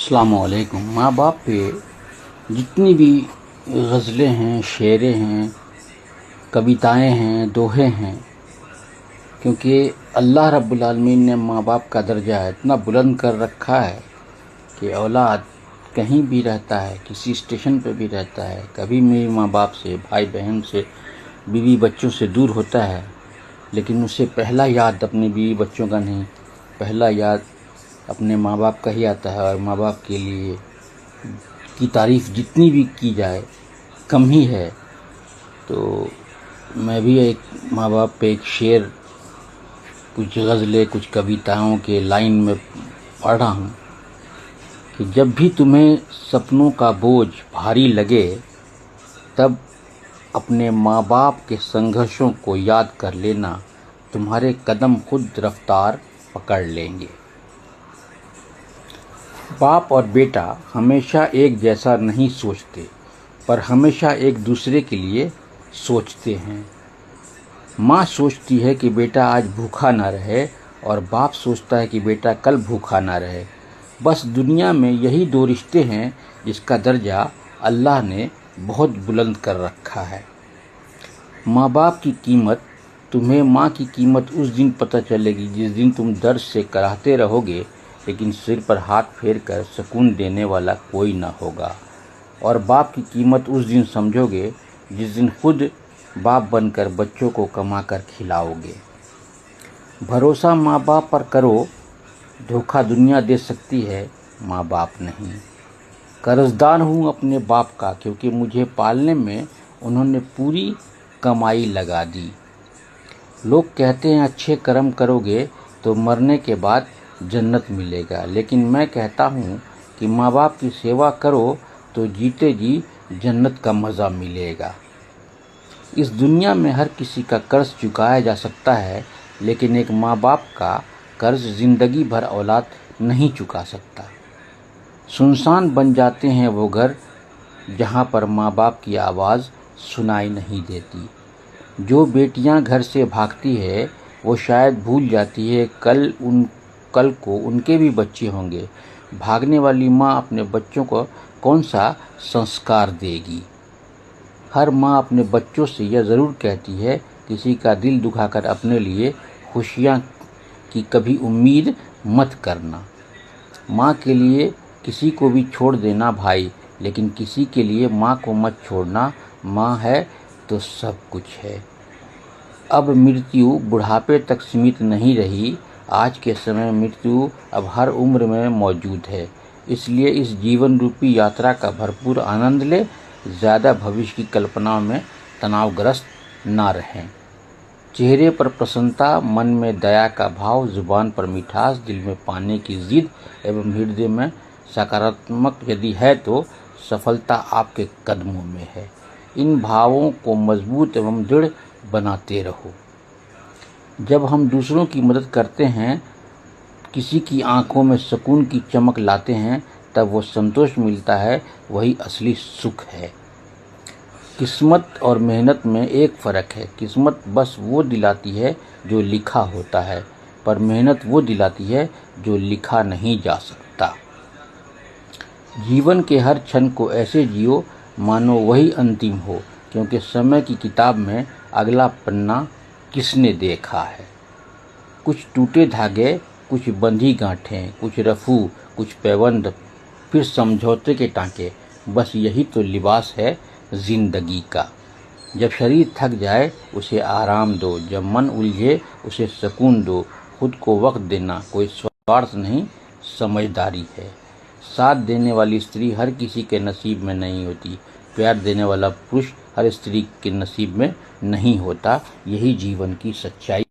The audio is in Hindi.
अस्सलामुअलैकुम। माँ बाप पे जितनी भी गज़लें हैं, शेरें हैं, कविताएं हैं, दोहे हैं, क्योंकि अल्लाह रब्बुल आलमीन ने माँ बाप का दर्जा इतना बुलंद कर रखा है कि औलाद कहीं भी रहता है, किसी स्टेशन पे भी रहता है, कभी मेरे माँ बाप से, भाई बहन से, बीवी बच्चों से दूर होता है, लेकिन उसे पहला याद अपने बीवी बच्चों का नहीं, पहला याद अपने माँ बाप का ही आता है। और माँ बाप के लिए की तारीफ़ जितनी भी की जाए कम ही है। तो मैं भी एक माँ बाप पे एक शेर, कुछ गज़लें, कुछ कविताओं के लाइन में पढ़ा हूँ कि जब भी तुम्हें सपनों का बोझ भारी लगे, तब अपने माँ बाप के संघर्षों को याद कर लेना, तुम्हारे कदम खुद रफ्तार पकड़ लेंगे। बाप और बेटा हमेशा एक जैसा नहीं सोचते, पर हमेशा एक दूसरे के लिए सोचते हैं। माँ सोचती है कि बेटा आज भूखा ना रहे, और बाप सोचता है कि बेटा कल भूखा ना रहे। बस दुनिया में यही दो रिश्ते हैं जिसका दर्जा अल्लाह ने बहुत बुलंद कर रखा है। माँ बाप की कीमत, तुम्हें माँ की कीमत उस दिन पता चलेगी जिस दिन तुम दर्द से कराहते रहोगे, लेकिन सिर पर हाथ फेर कर सुकून देने वाला कोई ना होगा। और बाप की कीमत उस दिन समझोगे जिस दिन खुद बाप बनकर बच्चों को कमा कर खिलाओगे। भरोसा माँ बाप पर करो, धोखा दुनिया दे सकती है, माँ बाप नहीं। कर्जदार हूँ अपने बाप का, क्योंकि मुझे पालने में उन्होंने पूरी कमाई लगा दी। लोग कहते हैं अच्छे कर्म करोगे तो मरने के बाद जन्नत मिलेगा, लेकिन मैं कहता हूँ कि माँ बाप की सेवा करो तो जीते जी जन्नत का मज़ा मिलेगा। इस दुनिया में हर किसी का कर्ज चुकाया जा सकता है, लेकिन एक माँ बाप का कर्ज ज़िंदगी भर औलाद नहीं चुका सकता। सुनसान बन जाते हैं वो घर जहाँ पर माँ बाप की आवाज़ सुनाई नहीं देती। जो बेटियाँ घर से भागती है वो शायद भूल जाती है कल को उनके भी बच्चे होंगे। भागने वाली माँ अपने बच्चों को कौन सा संस्कार देगी। हर माँ अपने बच्चों से यह ज़रूर कहती है, किसी का दिल दुखाकर अपने लिए खुशियाँ की कभी उम्मीद मत करना। माँ के लिए किसी को भी छोड़ देना भाई, लेकिन किसी के लिए माँ को मत छोड़ना। माँ है तो सब कुछ है। अब मृत्यु बुढ़ापे तक सीमित नहीं रही। आज के समय मृत्यु अब हर उम्र में मौजूद है। इसलिए इस जीवन रूपी यात्रा का भरपूर आनंद ले, ज़्यादा भविष्य की कल्पनाओं में तनावग्रस्त ना रहें। चेहरे पर प्रसन्नता, मन में दया का भाव, जुबान पर मिठास, दिल में पाने की जिद एवं हृदय में सकारात्मक यदि है तो सफलता आपके कदमों में है। इन भावों को मजबूत एवं दृढ़ बनाते रहो। जब हम दूसरों की मदद करते हैं, किसी की आंखों में सुकून की चमक लाते हैं, तब वो संतोष मिलता है, वही असली सुख है। किस्मत और मेहनत में एक फ़र्क है। किस्मत बस वो दिलाती है जो लिखा होता है, पर मेहनत वो दिलाती है जो लिखा नहीं जा सकता। जीवन के हर क्षण को ऐसे जियो मानो वही अंतिम हो, क्योंकि समय की किताब में अगला पन्ना किसने देखा है। कुछ टूटे धागे, कुछ बंधी गांठें, कुछ रफू, कुछ पैबंद, फिर समझौते के टांके। बस यही तो लिबास है जिंदगी का। जब शरीर थक जाए उसे आराम दो, जब मन उलझे उसे सुकून दो। खुद को वक्त देना कोई स्वार्थ नहीं, समझदारी है। साथ देने वाली स्त्री हर किसी के नसीब में नहीं होती। प्यार देने वाला पुरुष हर स्त्री के नसीब में नहीं होता। यही जीवन की सच्चाई